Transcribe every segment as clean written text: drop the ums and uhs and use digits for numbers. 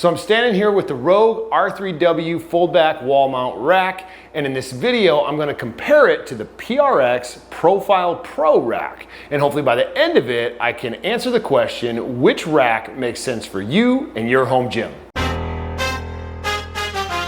So I'm standing here with the Rogue R3W fold-back wall mount rack, and in this video I'm going to compare it to the PRX Profile Pro rack. And hopefully by the end of it I can answer the question, which rack makes sense for you and your home gym?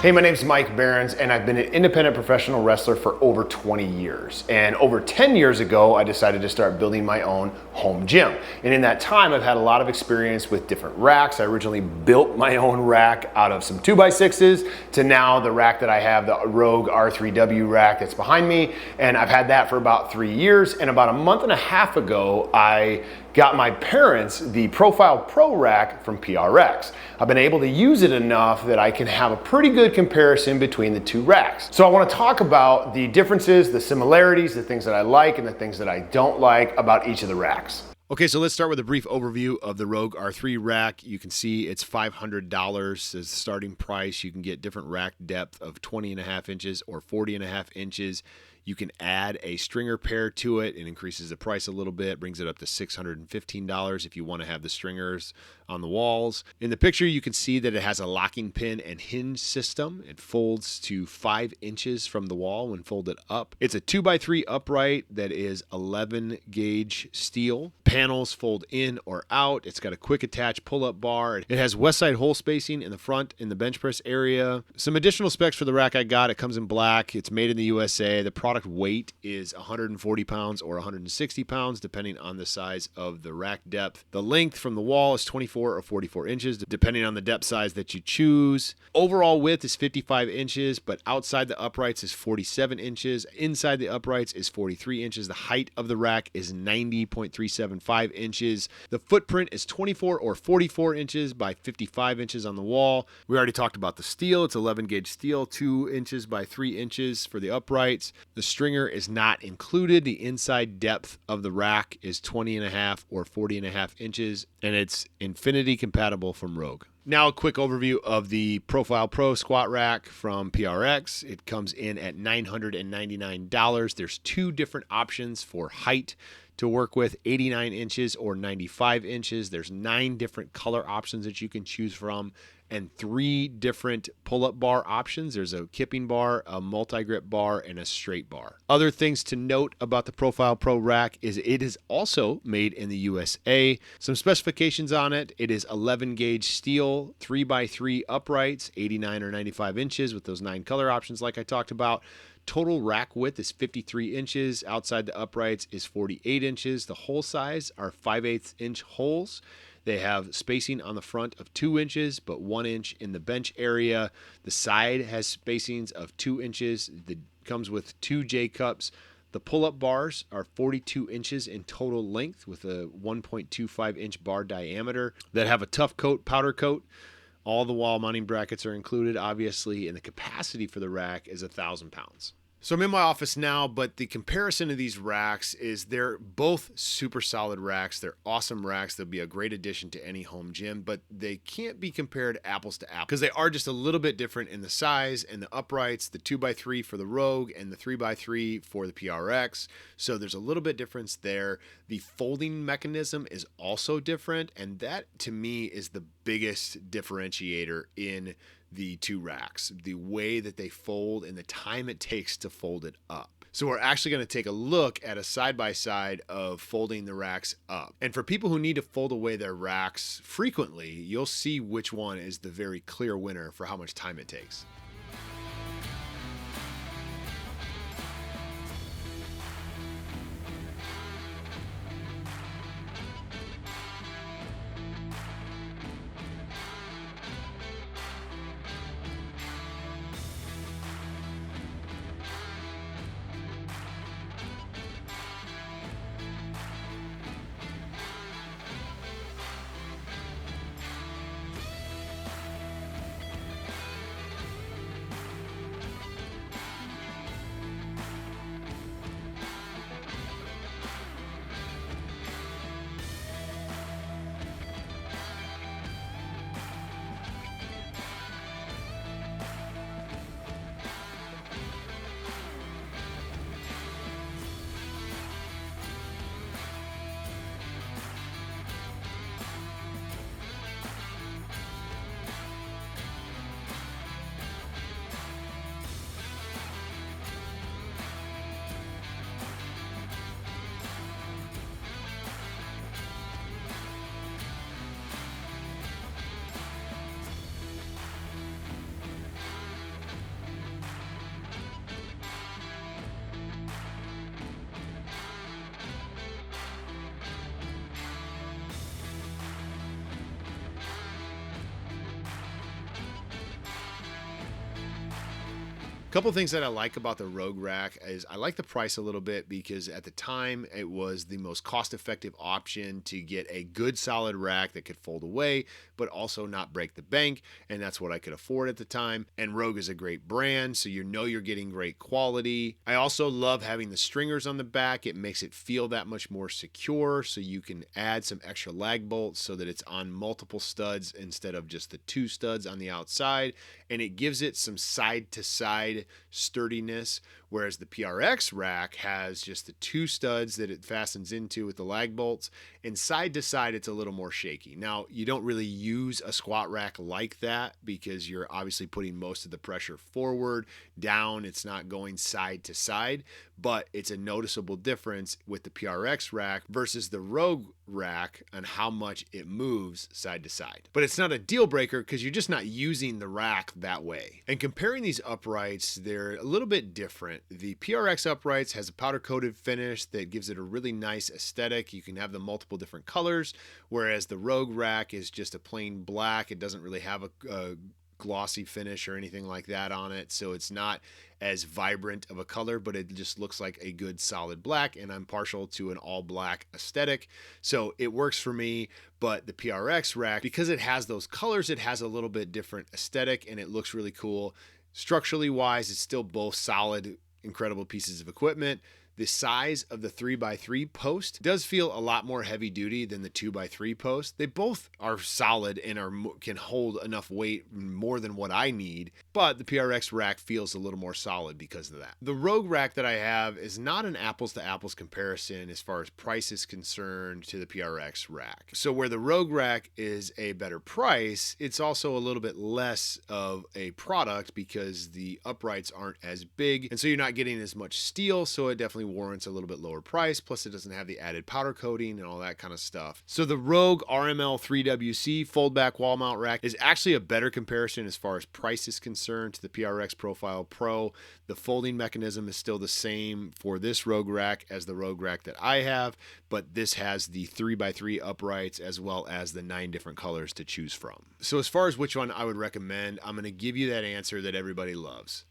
Hey, my name's Mike Behrens, and I've been an independent professional wrestler for over 20 years. And over 10 years ago, I decided to start building my own home gym. And in that time, I've had a lot of experience with different racks. I originally built my own rack out of some 2x6s to now the rack that I have, the Rogue R3W rack that's behind me. And I've had that for about 3 years. And about a month and a half ago, I got my parents the Profile Pro rack from PRX. I've been able to use it enough that I can have a pretty good comparison between the two racks. So I want to talk about the differences, the similarities, the things that I like and the things that I don't like about each of the racks. Okay, so let's start with a brief overview of the Rogue R3 rack. You can see it's $500 as the starting price. You can get different rack depth of 20.5 inches or 40.5 inches. You can add a stringer pair to it. It increases the price a little bit, brings it up to $615 if you want to have the stringers on the walls. In the picture, you can see that it has a locking pin and hinge system. It folds to 5 inches from the wall when folded up. It's a 2x3 upright that is 11 gauge steel. Panels fold in or out. It's got a quick attach pull-up bar. It has west side hole spacing in the front in the bench press area. Some additional specs for the rack I got. It comes in black. It's made in the USA. The product weight is 140 pounds or 160 pounds, depending on the size of the rack depth. The length from the wall is 24 or 44 inches, depending on the depth size that you choose. Overall width is 55 inches, but outside the uprights is 47 inches. Inside the uprights is 43 inches. The height of the rack is 90.375 inches. The footprint is 24 or 44 inches by 55 inches on the wall. We already talked about the steel. It's 11 gauge steel, 2 inches by 3 inches for the uprights. The stringer is not included. The inside depth of the rack is 20.5 or 40.5 inches, and it's Infinity compatible from Rogue. Now a quick overview of the Profile Pro squat rack from PRX. It comes in at $999. There's 2 different options for height to work with, 89 inches or 95 inches. There's 9 different color options that you can choose from and 3 different pull-up bar options. There's a kipping bar, a multi-grip bar, and a straight bar. Other things to note about the Profile Pro rack is it is also made in the USA. Some specifications on it. It is 11 gauge steel, 3x3 uprights, 89 or 95 inches with those 9 color options like I talked about. Total rack width is 53 inches. Outside the uprights is 48 inches. The hole size are 5/8 inch holes. They have spacing on the front of 2 inches, but 1 inch in the bench area. The side has spacings of 2 inches. It comes with 2 J-cups. The pull-up bars are 42 inches in total length with a 1.25 inch bar diameter that have a tough coat, powder coat. All the wall mounting brackets are included, obviously, and the capacity for the rack is 1,000 pounds. So I'm in my office now, but the comparison of these racks is they're both super solid racks. They're awesome racks. They'll be a great addition to any home gym, but they can't be compared apples to apples because they are just a little bit different in the size and the uprights, the 2x3 for the Rogue and the 3x3 for the PRX. So there's a little bit difference there. The folding mechanism is also different, and that to me is the biggest differentiator in the 2 racks, the way that they fold and the time it takes to fold it up. So we're actually going to take a look at a side-by-side of folding the racks up. And for people who need to fold away their racks frequently, you'll see which one is the very clear winner for how much time it takes. Couple things that I like about the Rogue rack is I like the price a little bit because at the time it was the most cost-effective option to get a good solid rack that could fold away but also not break the bank, and that's what I could afford at the time. And Rogue is a great brand, so you know you're getting great quality. I also love having the stringers on the back. It makes it feel that much more secure, so you can add some extra lag bolts so that it's on multiple studs instead of just the 2 studs on the outside, and it gives it some side-to-side sturdiness, whereas the PRX rack has just the 2 studs that it fastens into with the lag bolts, and side to side it's a little more shaky. Now, you don't really use a squat rack like that because you're obviously putting most of the pressure forward, down, it's not going side to side, but it's a noticeable difference with the PRX rack versus the Rogue rack on how much it moves side to side. But it's not a deal breaker because you're just not using the rack that way. And comparing these uprights, they're a little bit different. The PRX uprights has a powder coated finish that gives it a really nice aesthetic. You can have the multiple different colors, whereas the Rogue rack is just a plain black. It doesn't really have a glossy finish or anything like that on it, so it's not as vibrant of a color, but it just looks like a good solid black, and I'm partial to an all black aesthetic, so it works for me. But the PRX rack, because it has those colors, it has a little bit different aesthetic and it looks really cool. Structurally wise, it's still both solid, incredible pieces of equipment. The size of the 3x3 post does feel a lot more heavy duty than the 2x3 post. They both are solid and can hold enough weight more than what I need, but the PRX rack feels a little more solid because of that. The Rogue rack that I have is not an apples to apples comparison as far as price is concerned to the PRX rack. So where the Rogue rack is a better price, it's also a little bit less of a product because the uprights aren't as big, and so you're not getting as much steel, so it definitely warrants a little bit lower price, plus it doesn't have the added powder coating and all that kind of stuff. So the Rogue RML 3WC fold back wall mount rack is actually a better comparison as far as price is concerned to the PRX Profile Pro. The folding mechanism is still the same for this Rogue rack as the Rogue rack that I have, but this has the 3x3 uprights as well as the 9 different colors to choose from. So as far as which one I would recommend, I'm going to give you that answer that everybody loves.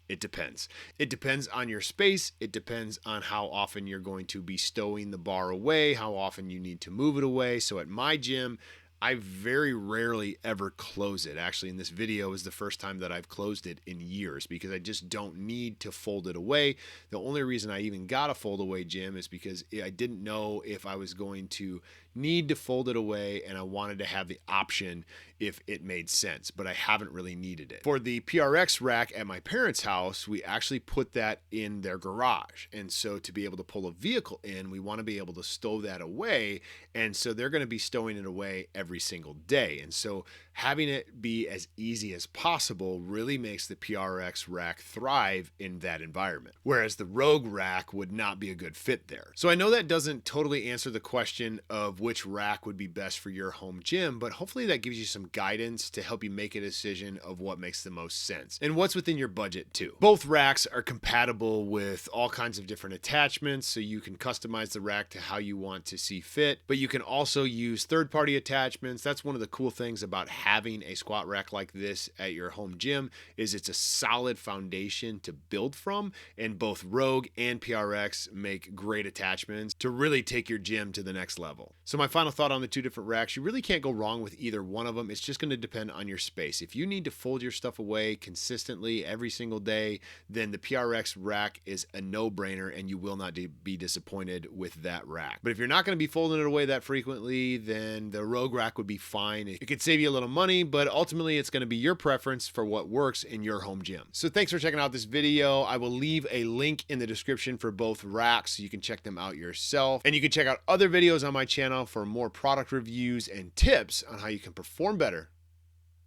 It depends. It depends on your space. It depends on how often you're going to be stowing the bar away, how often you need to move it away. So at my gym, I very rarely ever close it. Actually, in this video is the first time that I've closed it in years because I just don't need to fold it away. The only reason I even got a fold away gym is because I didn't know if I was going to need to fold it away, and I wanted to have the option if it made sense, but I haven't really needed it. For the PRX rack at my parents' house, we actually put that in their garage, and so to be able to pull a vehicle in, we want to be able to stow that away, and so they're going to be stowing it away every single day, and so having it be as easy as possible really makes the PRX rack thrive in that environment, whereas the Rogue rack would not be a good fit there. So I know that doesn't totally answer the question of which rack would be best for your home gym, but hopefully that gives you some guidance to help you make a decision of what makes the most sense and what's within your budget too. Both racks are compatible with all kinds of different attachments, so you can customize the rack to how you want to see fit, but you can also use third-party attachments. That's one of the cool things about having a squat rack like this at your home gym is it's a solid foundation to build from, and both Rogue and PRX make great attachments to really take your gym to the next level. So my final thought on the 2 different racks, you really can't go wrong with either one of them. It's just going to depend on your space. If you need to fold your stuff away consistently every single day, then the PRX rack is a no-brainer and you will not be disappointed with that rack. But if you're not going to be folding it away that frequently, then the Rogue rack would be fine. It could save you a little money, but ultimately it's going to be your preference for what works in your home gym. So thanks for checking out this video. I will leave a link in the description for both racks so you can check them out yourself. And you can check out other videos on my channel for more product reviews and tips on how you can perform better,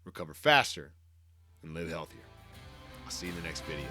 recover faster, and live healthier. I'll see you in the next video.